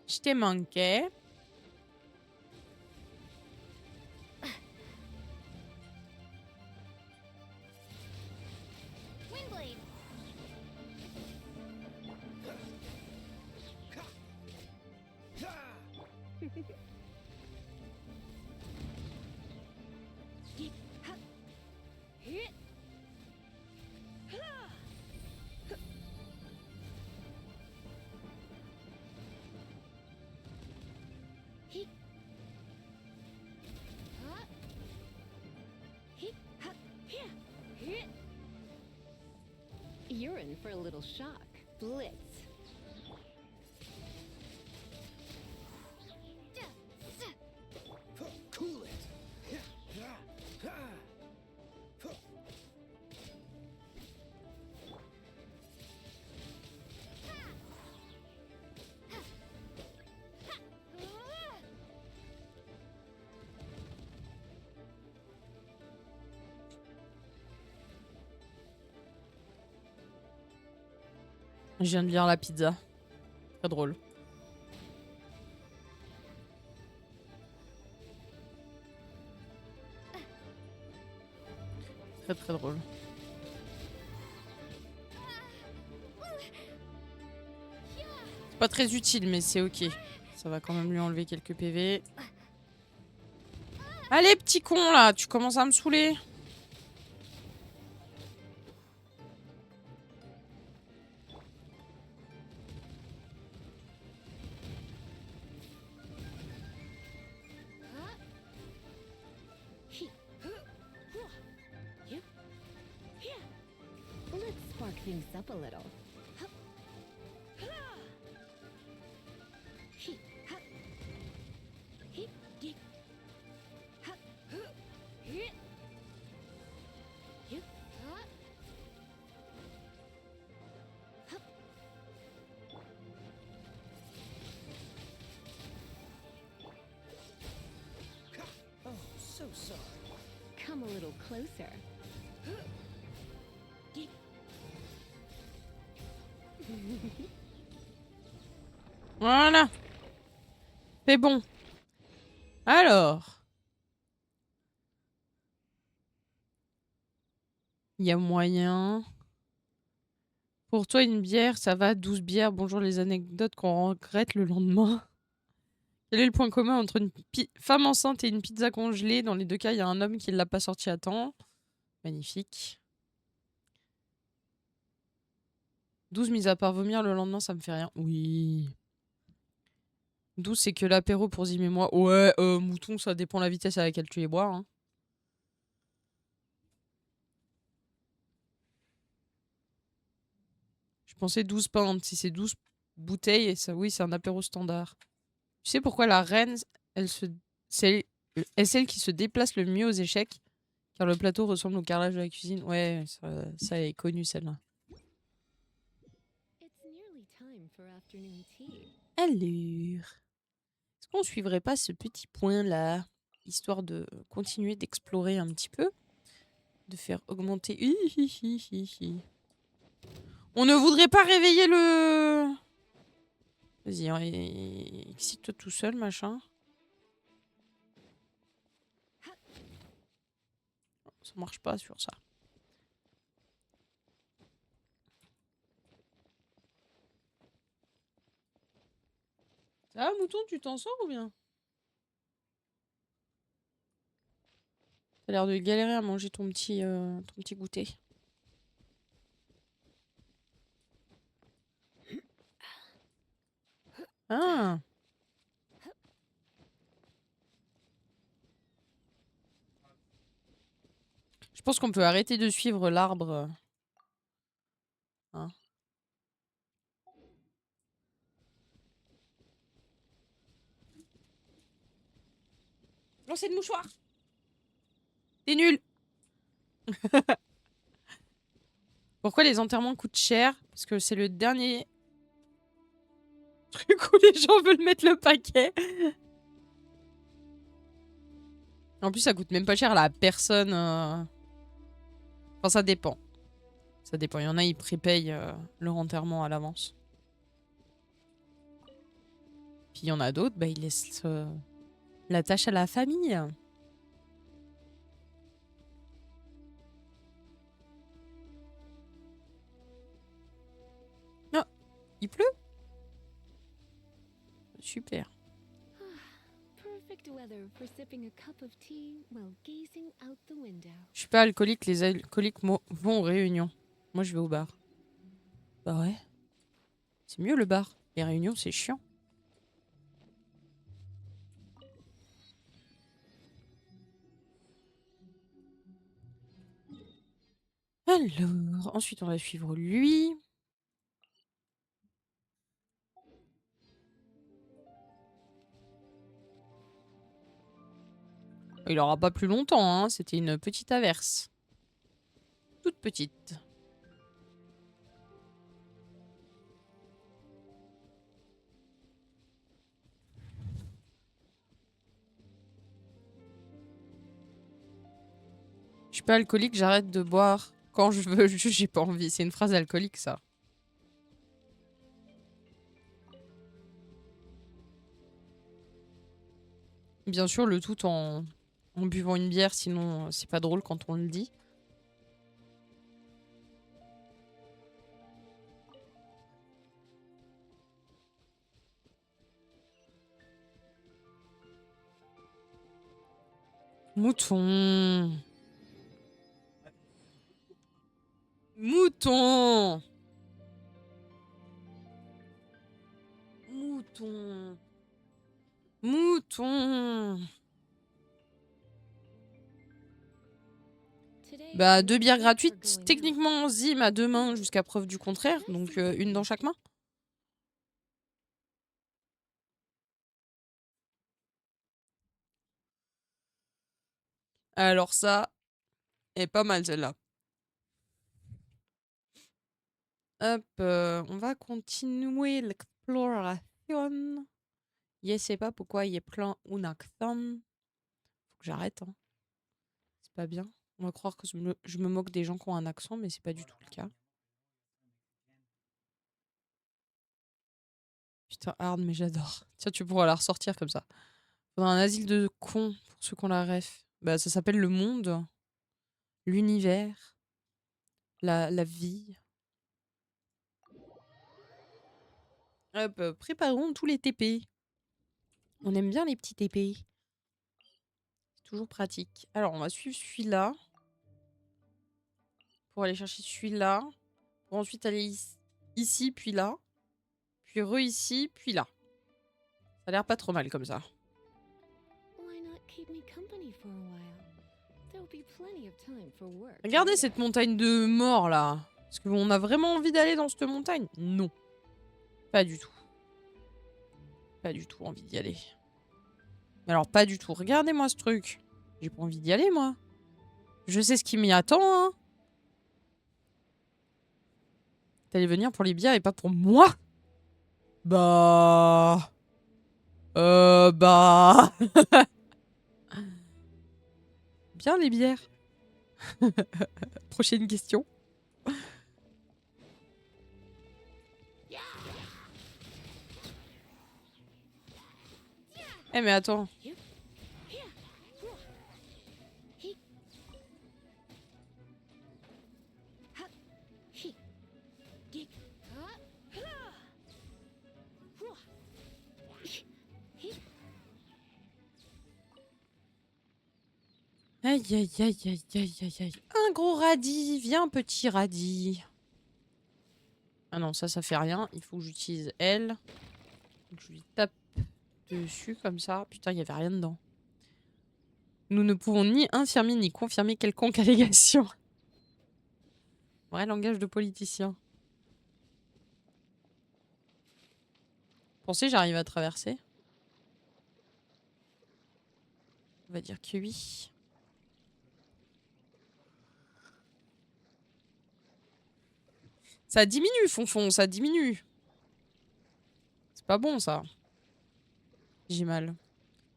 Je t'ai manqué. Windblade. You're in for a little shock. Blitz. Cool it. Je viens de lire la pizza. Très drôle. Très très drôle. C'est pas très utile, mais c'est ok. Ça va quand même lui enlever quelques PV. Allez, petit con, là, tu commences à me saouler. Let's spark things up a little. Oh, so sorry. Come a little closer. Voilà. C'est bon. Alors. Il y a moyen. Pour toi, une bière, ça va. 12 bières. Bonjour les anecdotes qu'on regrette le lendemain. Quel est le point commun entre une femme enceinte et une pizza congelée? Dans les deux cas, il y a un homme qui ne l'a pas sorti à temps. Magnifique. 12 mis à part vomir le lendemain, ça me fait rien. Oui. 12, c'est que l'apéro pour Zim et moi. Ouais, mouton, ça dépend de la vitesse à laquelle tu les bois. Hein. Je pensais 12 pintes. Si c'est 12 bouteilles, ça, oui, c'est un apéro standard. Tu sais pourquoi la reine, c'est celle qui se déplace le mieux aux échecs? Car le plateau ressemble au carrelage de la cuisine. Ouais, ça est connu celle-là. It's nearly time for afternoon tea. Alors, est-ce qu'on suivrait pas ce petit point-là, histoire de continuer d'explorer un petit peu, de faire augmenter... On ne voudrait pas réveiller le... Vas-y, hein, excite-toi tout seul, machin. Ça marche pas sur ça. Ça va, mouton, tu t'en sors ou bien? T'as l'air de galérer à manger ton petit goûter. Ah! Je pense qu'on peut arrêter de suivre l'arbre. Hein. Lancer de mouchoir! T'es nul! Pourquoi les enterrements coûtent cher? Parce que c'est le dernier truc où les gens veulent mettre le paquet. En plus, ça coûte même pas cher à la personne. Enfin, ça dépend. Ça dépend. Il y en a, ils prépayent leur enterrement à l'avance. Puis il y en a d'autres, bah, ils laissent la tâche à la famille. Ah, il pleut? Super. Perfect weather for sipping a cup of tea while gazing out the window. Je suis pas alcoolique, les alcooliques vont aux réunions. Moi, je vais au bar. Bah ouais. C'est mieux le bar. Les réunions, c'est chiant. Alors, ensuite, on va suivre lui. Il aura pas plus longtemps, hein. C'était une petite averse. Toute petite. Je suis pas alcoolique, j'arrête de boire quand je veux. J'ai pas envie. C'est une phrase alcoolique, ça. Bien sûr, le tout en buvant une bière, sinon c'est pas drôle quand on le dit. Mouton. Mouton. Mouton. Mouton. Bah, 2 bières gratuites. Techniquement, Zim a 2 mains jusqu'à preuve du contraire. Donc, une dans chaque main. Alors ça est pas mal celle-là. Hop, on va continuer l'exploration. Je sais pas pourquoi il y a plein un accent. Faut que j'arrête, hein. C'est pas bien. On va croire que je me moque des gens qui ont un accent, mais c'est pas du tout le cas. Putain, hard, mais j'adore. Tiens, tu pourras la ressortir comme ça. Faudra un asile de cons pour ceux qui ont la ref. Bah, ça s'appelle le monde, l'univers, la vie. Hop, préparons tous les TP. On aime bien les petits TP. C'est toujours pratique. Alors, on va suivre celui-là. Pour aller chercher celui-là. Pour ensuite aller ici, puis là. Puis ici, puis là. Ça a l'air pas trop mal comme ça. Why not keep me company for a while? There'll be plenty of time for work. Regardez cette montagne de mort là. Est-ce qu'on a vraiment envie d'aller dans cette montagne? Non. Pas du tout. Pas du tout envie d'y aller. Mais alors pas du tout. Regardez-moi ce truc. J'ai pas envie d'y aller moi. Je sais ce qui m'y attend, hein. T'allais venir pour les bières et pas pour moi? Bah... Bah... Bien les bières. Prochaine question. Eh mais attends. Aïe aïe aïe aïe aïe aïe aïe. Un gros radis. Viens petit radis. Ah non, ça fait rien. Il faut que j'utilise elle. Donc, je lui tape dessus comme ça. Putain, il y avait rien dedans. Nous ne pouvons ni infirmer ni confirmer quelconque allégation. Vrai langage de politicien. Pensez, j'arrive à traverser? On va dire que oui. Ça diminue, Fonfon, ça diminue. C'est pas bon, ça. J'ai mal.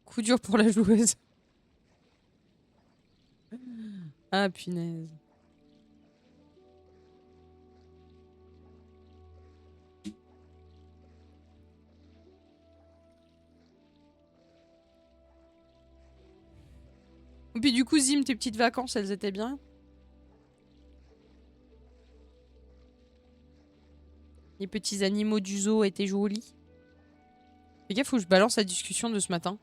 Coup dur pour la joueuse. Ah, punaise. Et puis du coup, Zim, tes petites vacances, elles étaient bien? Les petits animaux du zoo étaient jolis? Fais gaffe, faut que je balance la discussion de ce matin.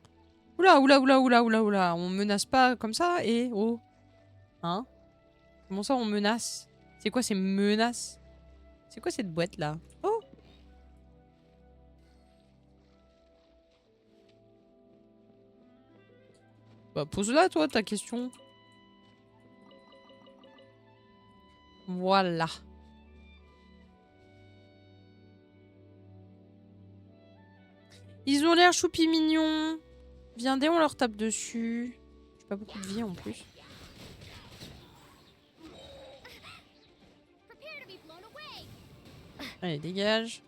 Oula, oula, oula, oula, oula, oula. On menace pas comme ça, et oh. Hein? Comment ça, on menace? C'est quoi ces menaces? C'est quoi cette boîte là? Oh! Bah, pose-la, toi, ta question. Voilà. Ils ont l'air choupis mignons. Viendez, on leur tape dessus. J'ai pas beaucoup de vie en plus. Allez, dégage.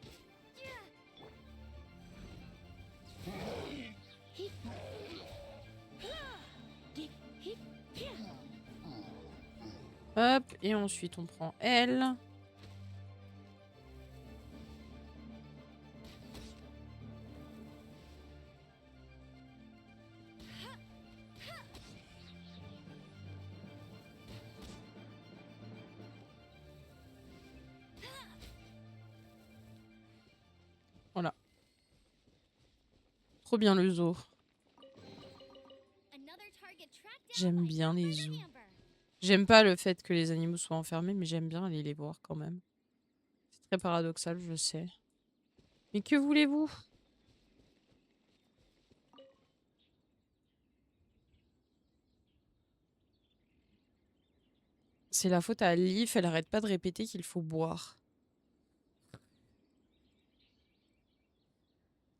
Hop, et ensuite on prend elle. Voilà. Trop bien le zoo. J'aime bien les zoos. J'aime pas le fait que les animaux soient enfermés, mais j'aime bien aller les voir quand même. C'est très paradoxal, je sais. Mais que voulez-vous? C'est la faute à Leaf, elle arrête pas de répéter qu'il faut boire.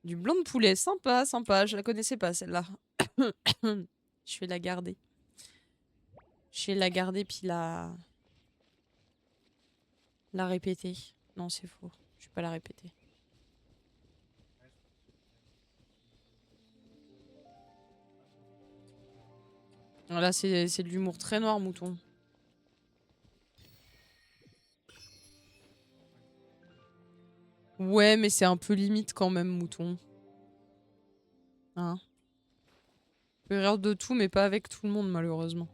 Du blanc de poulet, sympa, sympa. Je la connaissais pas celle-là. Je vais la garder. Je vais la garder puis la répéter. Non, c'est faux. Je vais pas la répéter. Là, c'est de l'humour très noir, mouton. Ouais, mais c'est un peu limite quand même, mouton. Hein? On peut rire de tout, mais pas avec tout le monde, malheureusement.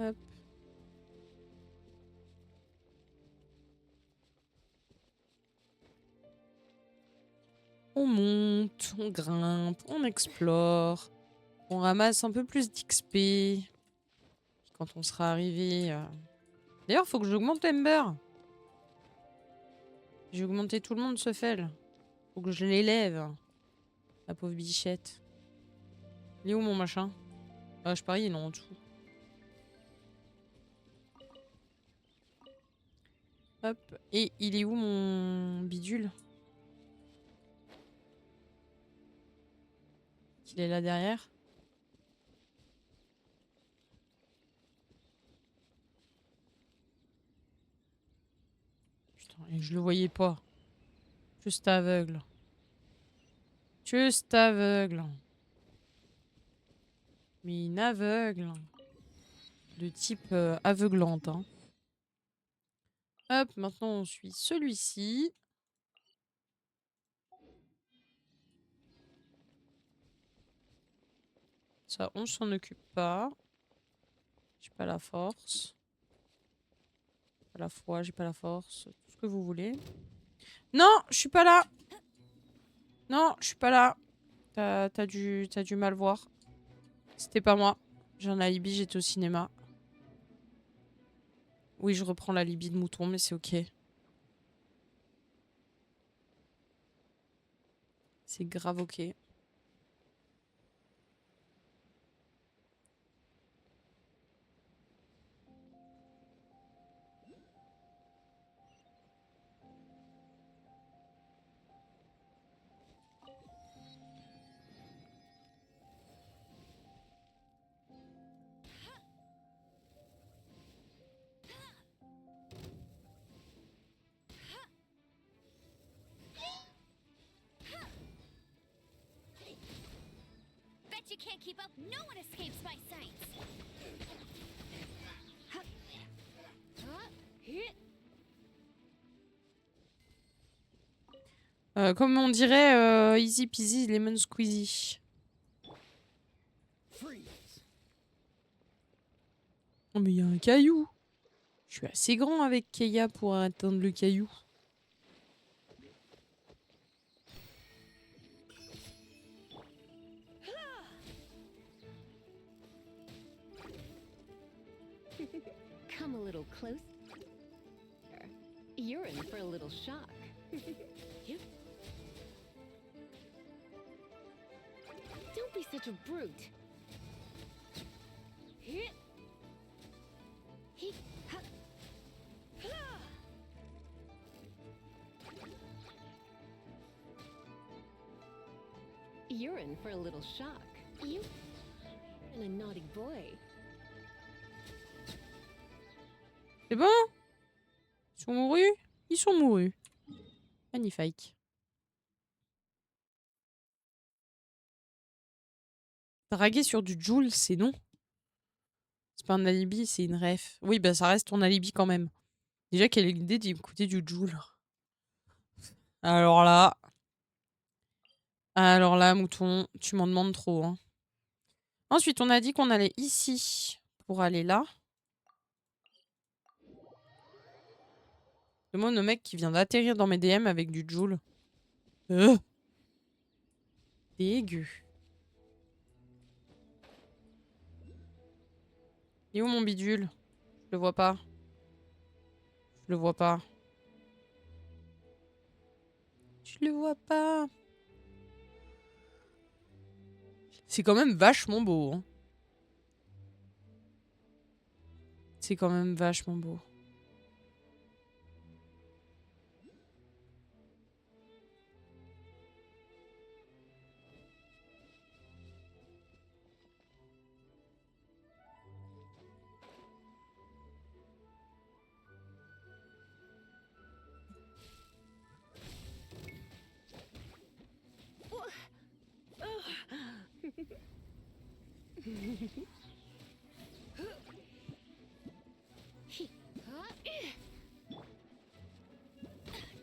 Hop. On monte, on grimpe, on explore. On ramasse un peu plus d'XP. Quand on sera arrivé... D'ailleurs, faut que j'augmente Ember. J'ai augmenté tout le monde, ce fel. Faut que je l'élève. La pauvre bichette. Il est où mon machin? Ah, je parie, il est en dessous. Hop. Et il est où mon bidule? Il est là derrière. Putain, et je le voyais pas. Juste aveugle. Juste aveugle. Mais une aveugle. De type aveuglante. Hein. Hop, maintenant on suit celui-ci. Ça, on s'en occupe pas. J'ai pas la force. Pas la foi, j'ai pas la force. Tout ce que vous voulez. Non, je suis pas là. Non, je suis pas là. T'as dû mal voir. C'était pas moi. J'ai un alibi, j'étais au cinéma. Oui, je reprends l'alibi de mouton, mais c'est ok. C'est grave ok. You can't keep up. No one escapes my sights. Comme on dirait, easy peasy lemon squeezy. Freeze. Oh mais il y a un caillou. Je suis assez grand avec Keia pour atteindre le caillou. Come a little closer. You're in for a little shock. Yep. Don't be such a brute. Hit. He- ha- ha. You're in for a little shock. You and a naughty boy. C'est bon? Ils sont mourus? Ils sont mourus. Magnifique. Draguer sur du Joule, c'est non. C'est pas un alibi, c'est une ref. Oui, bah ça reste ton alibi quand même. Déjà, quelle est l'idée d'écouter du Joule? Alors là... Alors là, mouton, tu m'en demandes trop. Hein. Ensuite, on a dit qu'on allait ici pour aller là. Le mot mec qui vient d'atterrir dans mes DM avec du Joule. Dégueu. Il est où mon bidule? Je le vois pas. Je le vois pas. Je le vois pas. C'est quand même vachement beau. Hein. C'est quand même vachement beau.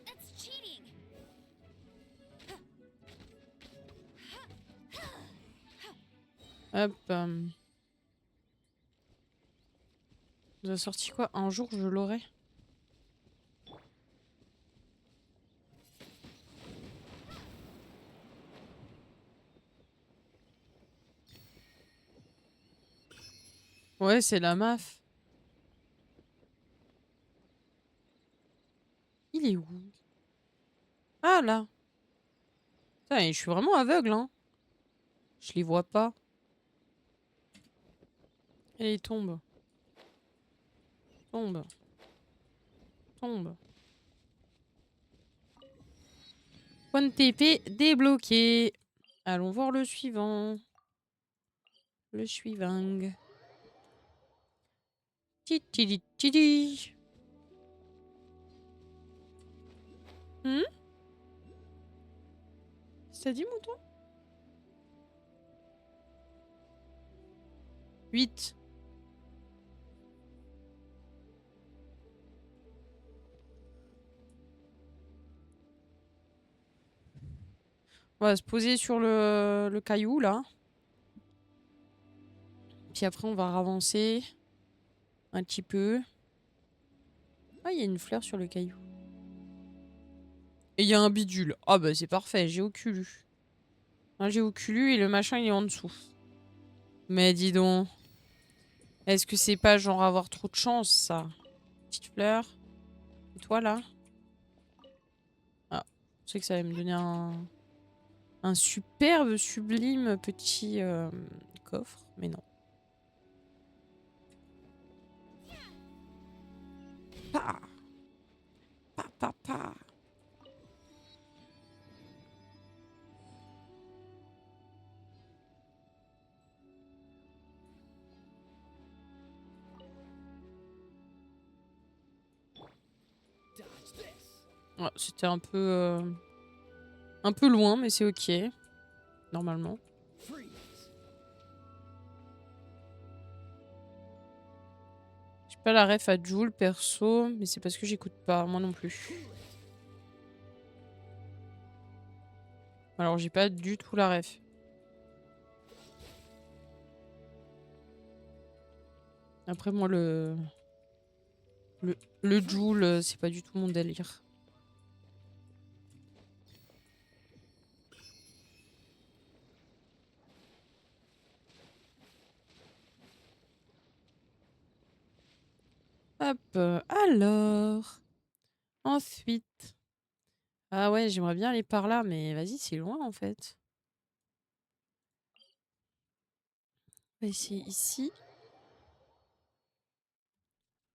That's cheating. Hop. On nous a sorti quoi? Un jour, je l'aurai. Ouais, c'est la MAF. Il est où? Ah, là. Putain, je suis vraiment aveugle, hein. Je les vois pas. Allez, tombe. Tombe. Tombe. Point de TP débloqué. Allons voir le suivant. Le suivant. Titi. Ça dit, mouton? 8. On va se poser sur le caillou, là. Puis après, on va avancer un petit peu. Ah, il y a une fleur sur le caillou. Et il y a un bidule. Ah bah c'est parfait, j'ai Oculu. Hein, j'ai Oculu et le machin il est en dessous. Mais dis donc. Est-ce que c'est pas genre avoir trop de chance, ça? Petite fleur. Et toi, là? Ah, je sais que ça allait me donner un superbe, sublime petit coffre. Mais non. Pa! Pa! Dodge this. Ouais, c'était un peu loin, mais c'est ok. Normalement. Freeze. J'ai pas la ref à Joule perso, mais c'est parce que j'écoute pas, moi non plus. Cool it. Alors, j'ai pas du tout la ref. Après, moi, le Joule, c'est pas du tout mon délire. Hop, alors. Ensuite. Ah ouais, j'aimerais bien aller par là, mais vas-y, c'est loin en fait. On va essayer ici.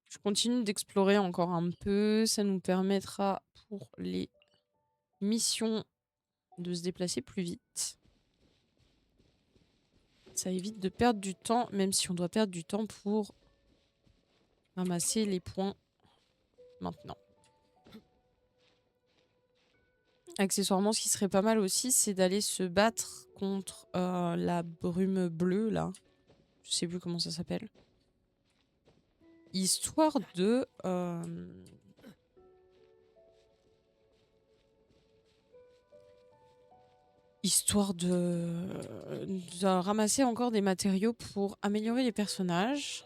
Je continue d'explorer encore un peu. Ça nous permettra pour les missions de se déplacer plus vite. Ça évite de perdre du temps, même si on doit perdre du temps pour ramasser les points maintenant. Accessoirement, ce qui serait pas mal aussi, c'est d'aller se battre contre la brume bleue, là. Je sais plus comment ça s'appelle. Histoire de... Histoire de ramasser encore des matériaux pour améliorer les personnages.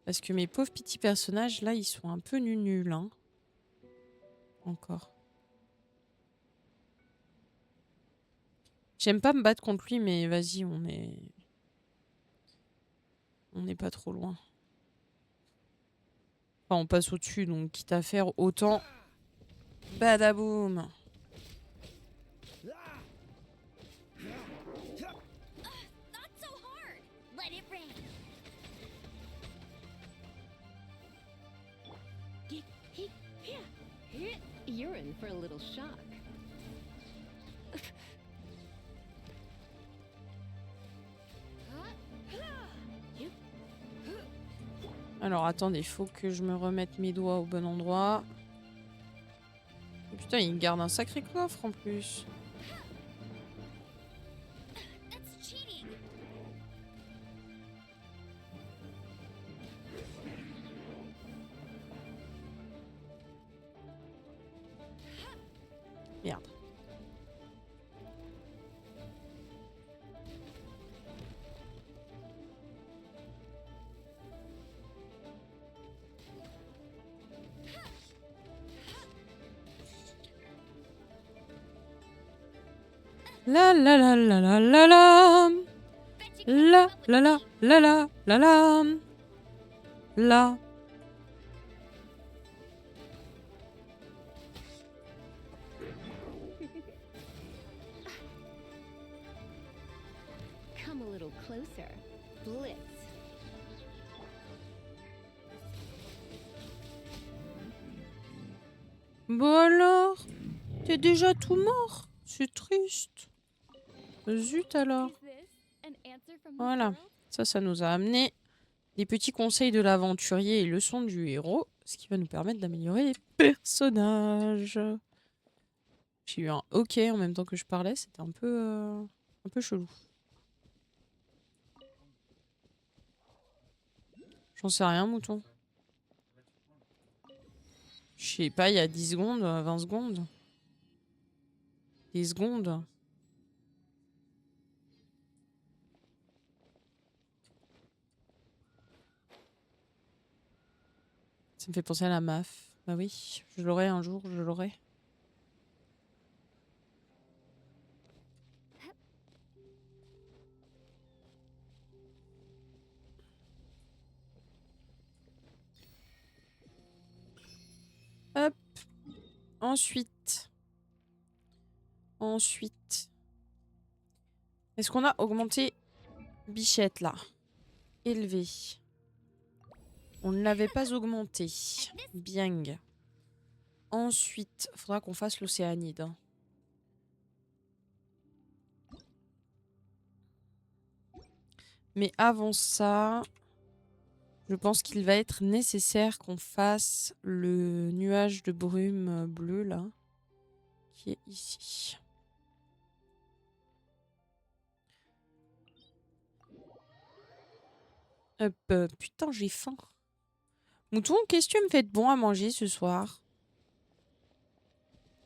Parce que mes pauvres petits personnages, là, ils sont un peu nuls, hein. Encore. J'aime pas me battre contre lui, mais vas-y, on n'est pas trop loin. Enfin, on passe au-dessus, donc quitte à faire autant... Badaboum! Not so hard. Let it rain. You're in for a little shock. Alors, attendez, il faut que je me remette mes doigts au bon endroit. Oh, putain, il garde un sacré coffre en plus. That's cheating. Merde. La la la la la la la. Bet you La can't la la la la la la. La. come a little closer. Blitz. Bon alors, t'es déjà tout mort. C'est triste. Zut alors. Is this an answer from the Voilà. world? Ça nous a amené des petits conseils de l'aventurier et leçons du héros, ce qui va nous permettre d'améliorer les personnages. J'ai eu un OK en même temps que je parlais, c'était un peu chelou. J'en sais rien, mouton. Je sais pas, il y a 10 secondes, 20 secondes. Des secondes. Ça me fait penser à la MAF. Bah oui, je l'aurai un jour, je l'aurai. Hop. Ensuite. Est-ce qu'on a augmenté Bichette là? Élevé. On ne l'avait pas augmenté. Bien. Ensuite, faudra qu'on fasse l'océanide, hein. Mais avant ça, je pense qu'il va être nécessaire qu'on fasse le nuage de brume bleu là, qui est ici. Hop, putain, j'ai faim. Mouton, qu'est-ce que tu me fais de bon à manger ce soir?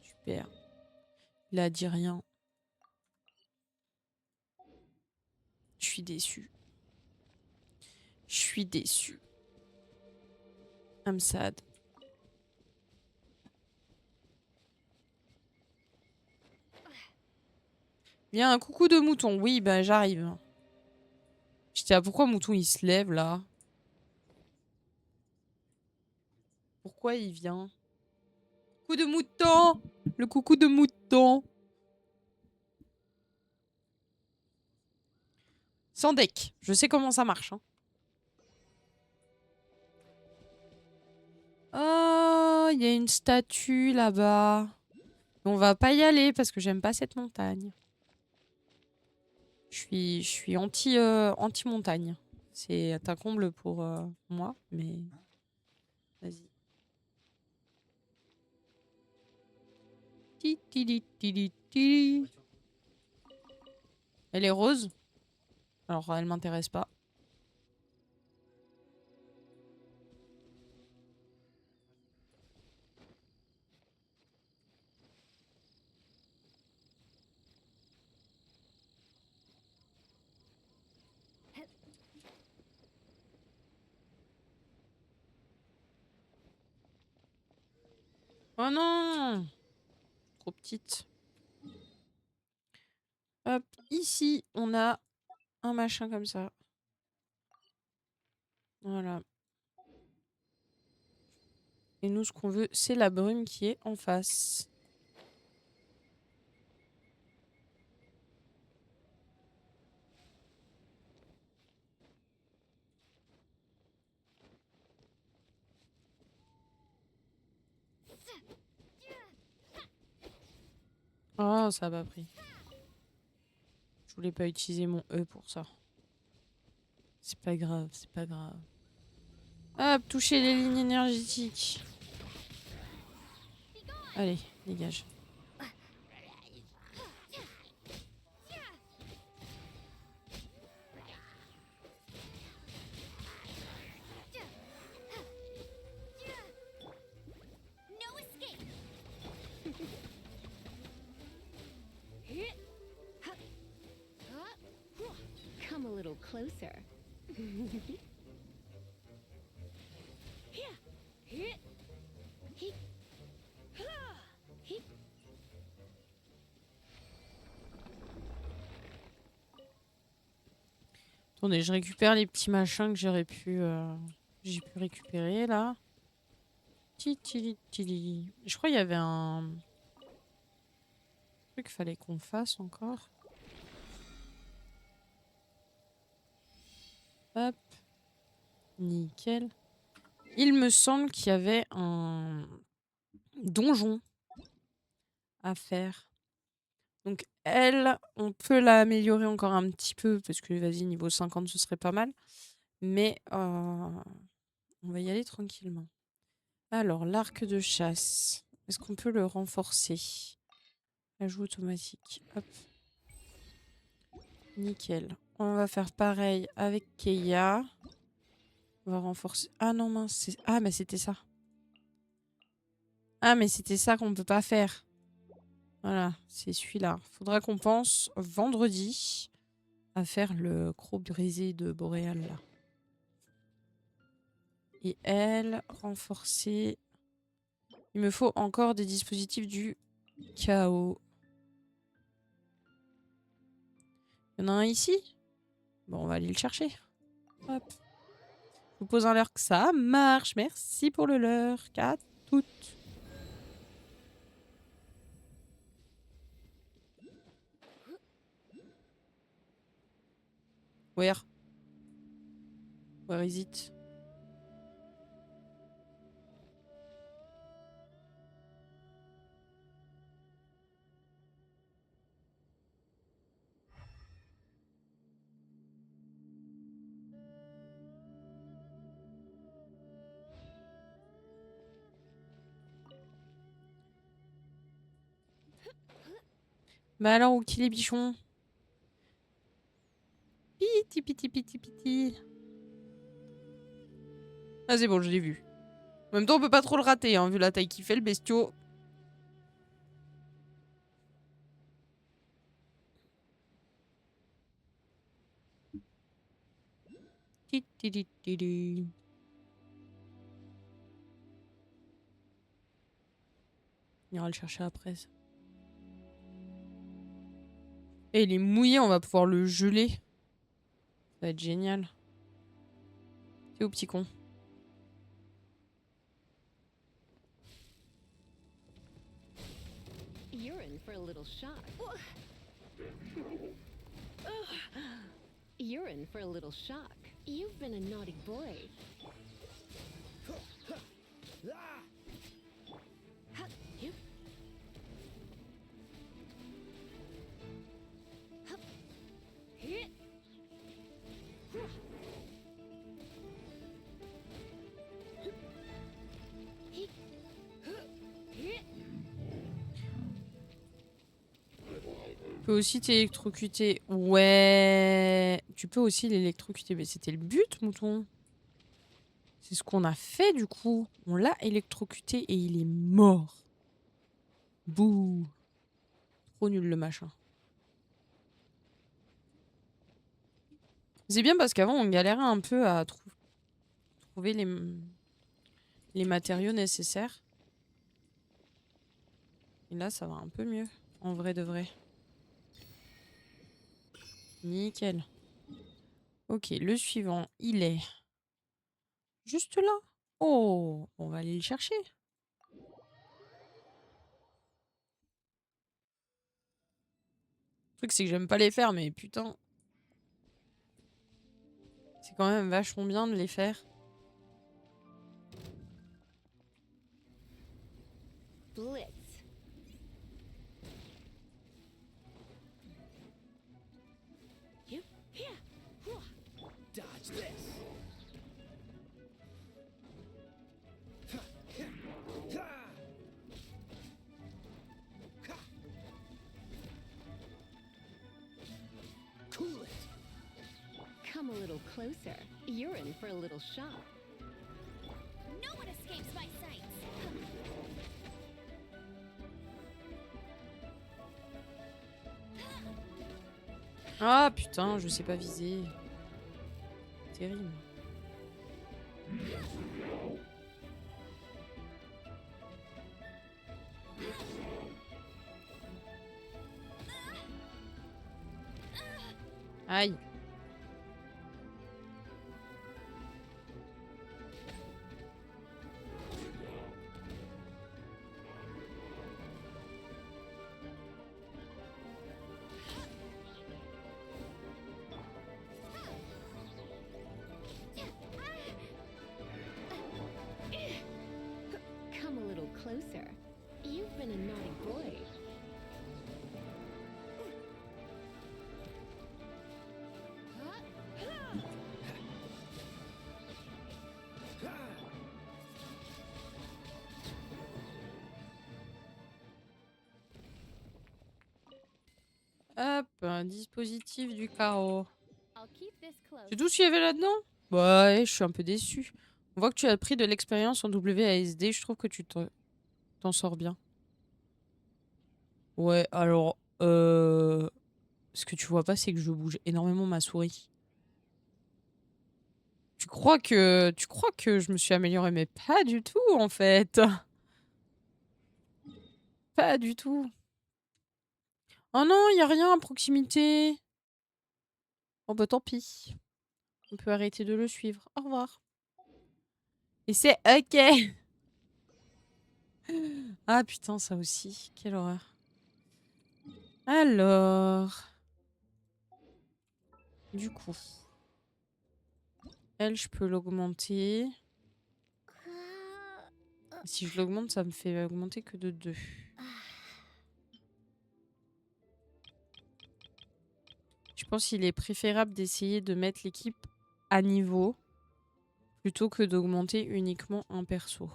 Super. Il a dit rien. suis déçue. Je suis déçue. I'm sad. Viens, un coucou de mouton. Oui, bah j'arrive. J'étais là, pourquoi mouton il se lève là? Pourquoi il vient? Coucou de mouton! Le coucou de mouton! Sans deck. Je sais comment ça marche. Hein. Oh, il y a une statue là-bas. On va pas y aller parce que j'aime pas cette montagne. Je suis anti-montagne. C'est un comble pour moi, mais vas-y. Ti, ti, ti, ti, ti, ti. Elle est rose. Alors, elle m'intéresse pas. Oh non! Trop petite. Hop, ici, on a un machin comme ça. Voilà. Et nous, ce qu'on veut, c'est la brume qui est en face. Oh, ça a pas pris. Je voulais pas utiliser mon E pour ça. C'est pas grave, c'est pas grave. Hop, toucher les lignes énergétiques. Allez, dégage. No escape. Come a little closer. Attendez, je récupère les petits machins que j'ai pu récupérer là. Titili. Je crois qu'il y avait un truc qu'il fallait qu'on fasse encore. Hop. Nickel. Il me semble qu'il y avait un donjon à faire. Donc elle, on peut l'améliorer encore un petit peu parce que vas-y, niveau 50, ce serait pas mal. Mais on va y aller tranquillement. Alors, l'arc de chasse. Est-ce qu'on peut le renforcer? Ajout automatique. Hop. Nickel. On va faire pareil avec Keia. On va renforcer... Ah non, mince. Ah, mais c'était ça. Ah, mais c'était ça qu'on ne peut pas faire. Voilà, c'est celui-là. Faudra qu'on pense vendredi à faire le croc brisé de Boréal, là. Et elle, renforcer... Il me faut encore des dispositifs du chaos. Il y en a un ici? Bon, on va aller le chercher. Hop. Je vous pose un leurre que ça marche. Merci pour le leurre. À toutes. Where? Where is it? Bah alors, où qu'il est bichon? Piti, piti, piti, piti. Ah, c'est bon, je l'ai vu. En même temps, on peut pas trop le rater, hein, vu la taille qu'il fait, le bestiau. Ti, ti, ti, ti, ti. On ira le chercher après. Ça. Et il est mouillé, on va pouvoir le geler. Ça va être génial. C'est où, petit con? You're in for a little shock. You're in for a little shock. You've been a naughty boy. Ah! Ha, you. Hup. Hit. Hit. Hit. Tu peux aussi t'électrocuter. Ouais. Tu peux aussi l'électrocuter. Mais c'était le but, mouton. C'est ce qu'on a fait, du coup. On l'a électrocuté et il est mort. Bouh. Trop nul, le machin. C'est bien parce qu'avant, on galérait un peu à trouver les matériaux nécessaires. Et là, ça va un peu mieux. En vrai de vrai. Nickel. Ok, le suivant, il est juste là. Oh, on va aller le chercher. Le truc, c'est que j'aime pas les faire, mais putain. C'est quand même vachement bien de les faire. Blitz. You. Here. Whoa. Dodge this. Ha, ha, ha. Ha. Cool it. Come a little closer. You're in for a little shock. No one escapes my sights. Ah putain, je sais pas viser. Terrible. Aïe. Come a little closer. You've been a naughty boy. Hop, un dispositif du carreau. I'll keep this close. C'est tout ce qu'il y avait là-dedans? Bah ouais, je suis un peu déçue. On voit que tu as pris de l'expérience en WASD. Je trouve que tu t'en sors bien. Ouais, alors... Ce que tu vois pas, c'est que je bouge énormément ma souris. Tu crois que je me suis améliorée, mais pas du tout, en fait. Pas du tout. Oh non, il y a rien à proximité. Oh bah tant pis. On peut arrêter de le suivre. Au revoir. Et c'est ok. Ah putain, ça aussi. Quelle horreur. Alors... Du coup... Elle, je peux l'augmenter. Si je l'augmente, ça me fait augmenter que de 2. Je pense qu'il est préférable d'essayer de mettre l'équipe à niveau plutôt que d'augmenter uniquement un perso.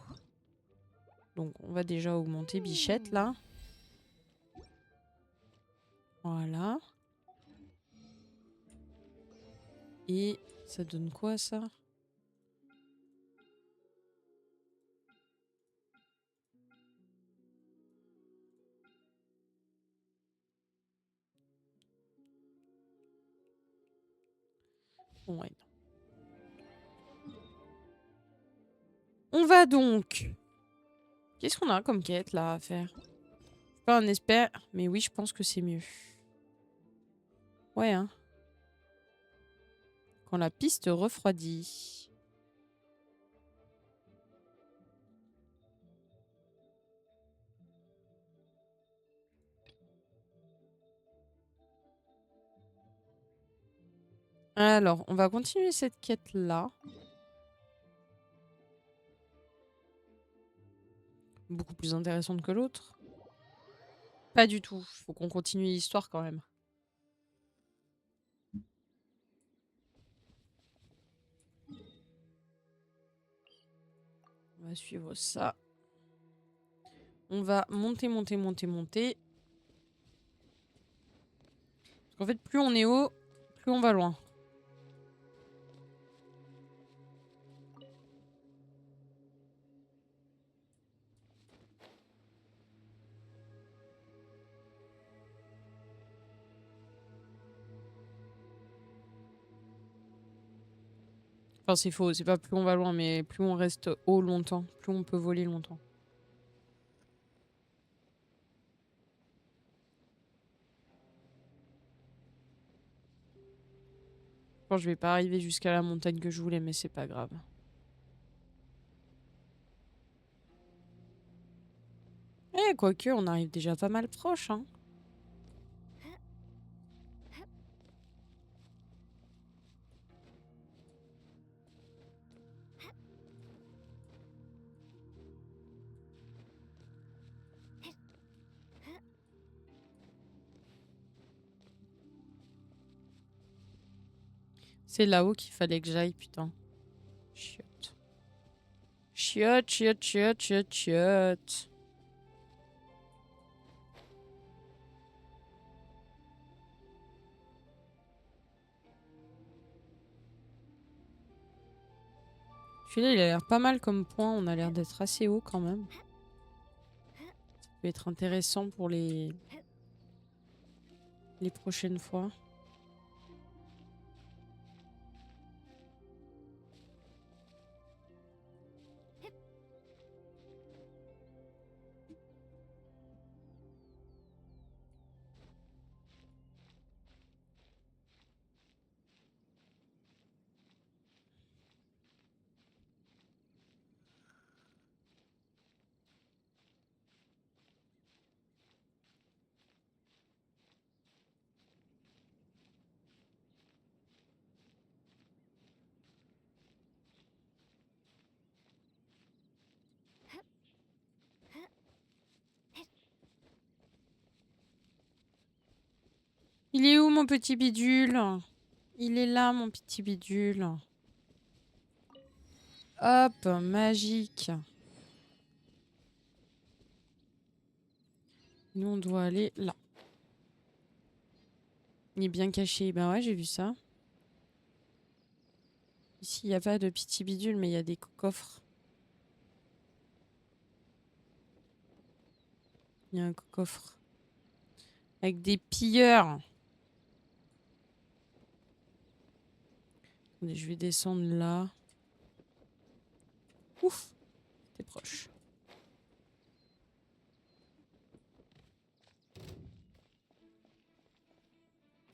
Donc on va déjà augmenter Bichette là. Voilà. Et ça donne quoi ça? Ouais. On va donc... Qu'est-ce qu'on a comme quête là à faire? Je suis pas un expert, mais oui, je pense que c'est mieux. Ouais, hein. Quand la piste refroidit. Alors, on va continuer cette quête-là. Beaucoup plus intéressante que l'autre. Pas du tout. Faut qu'on continue l'histoire quand même. On va suivre ça. On va monter, monter, monter, monter. Parce qu'en fait, plus on est haut, plus on va loin. Enfin, c'est faux. C'est pas plus on va loin, mais plus on reste haut longtemps. Plus on peut voler longtemps. Bon, je vais pas arriver jusqu'à la montagne que je voulais, mais c'est pas grave. Eh, quoique, on arrive déjà pas mal proche, hein. C'est là-haut qu'il fallait que j'aille, putain. Chiotte. Chiotte, chiotte, chiotte, chiotte, chiotte. Celui-là, il a l'air pas mal comme point. On a l'air d'être assez haut quand même. Ça peut être intéressant pour les prochaines fois. Il est où mon petit bidule? Il est là mon petit bidule. Hop, magique. Nous on doit aller là. Il est bien caché. Ben ouais, j'ai vu ça. Ici, il n'y a pas de petit bidule, mais il y a des coffres. Il y a un coffre. Avec des pilleurs. Attendez, je vais descendre là. Ouf, t'es proche.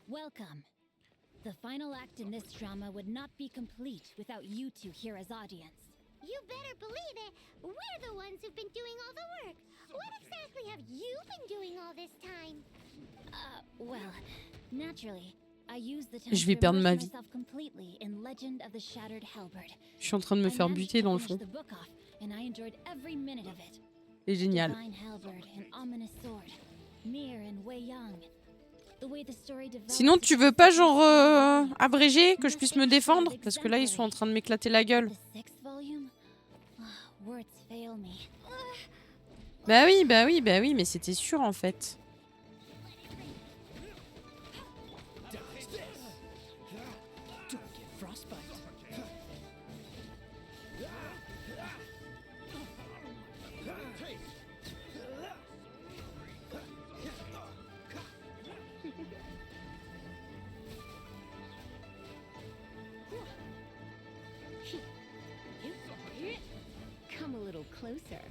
Welcome. The final act in this drama would not be complete without you two here as audience. You better believe it. We're the ones who've been doing all the work. What exactly have you been doing all this time? Well, naturally, I used the time Je vais to perdre ma immerse vie. myself completely in Legend of the Shattered Halberd. Je suis en train de me I faire managed buter to dans le finish fond. the book off, and I enjoyed every minute of it. C'est génial. Divine Halberd, an ominous sword. Mir and Wei Yang. The way the story develops. Sinon, tu veux pas genre abréger que je puisse me défendre? Parce que là, ils sont en train de m'éclater la gueule. The sixth volume? Words fail me. Bah oui, bah oui, bah oui, mais c'était sûr en fait. Dodge this. Don't get frostbite. closer.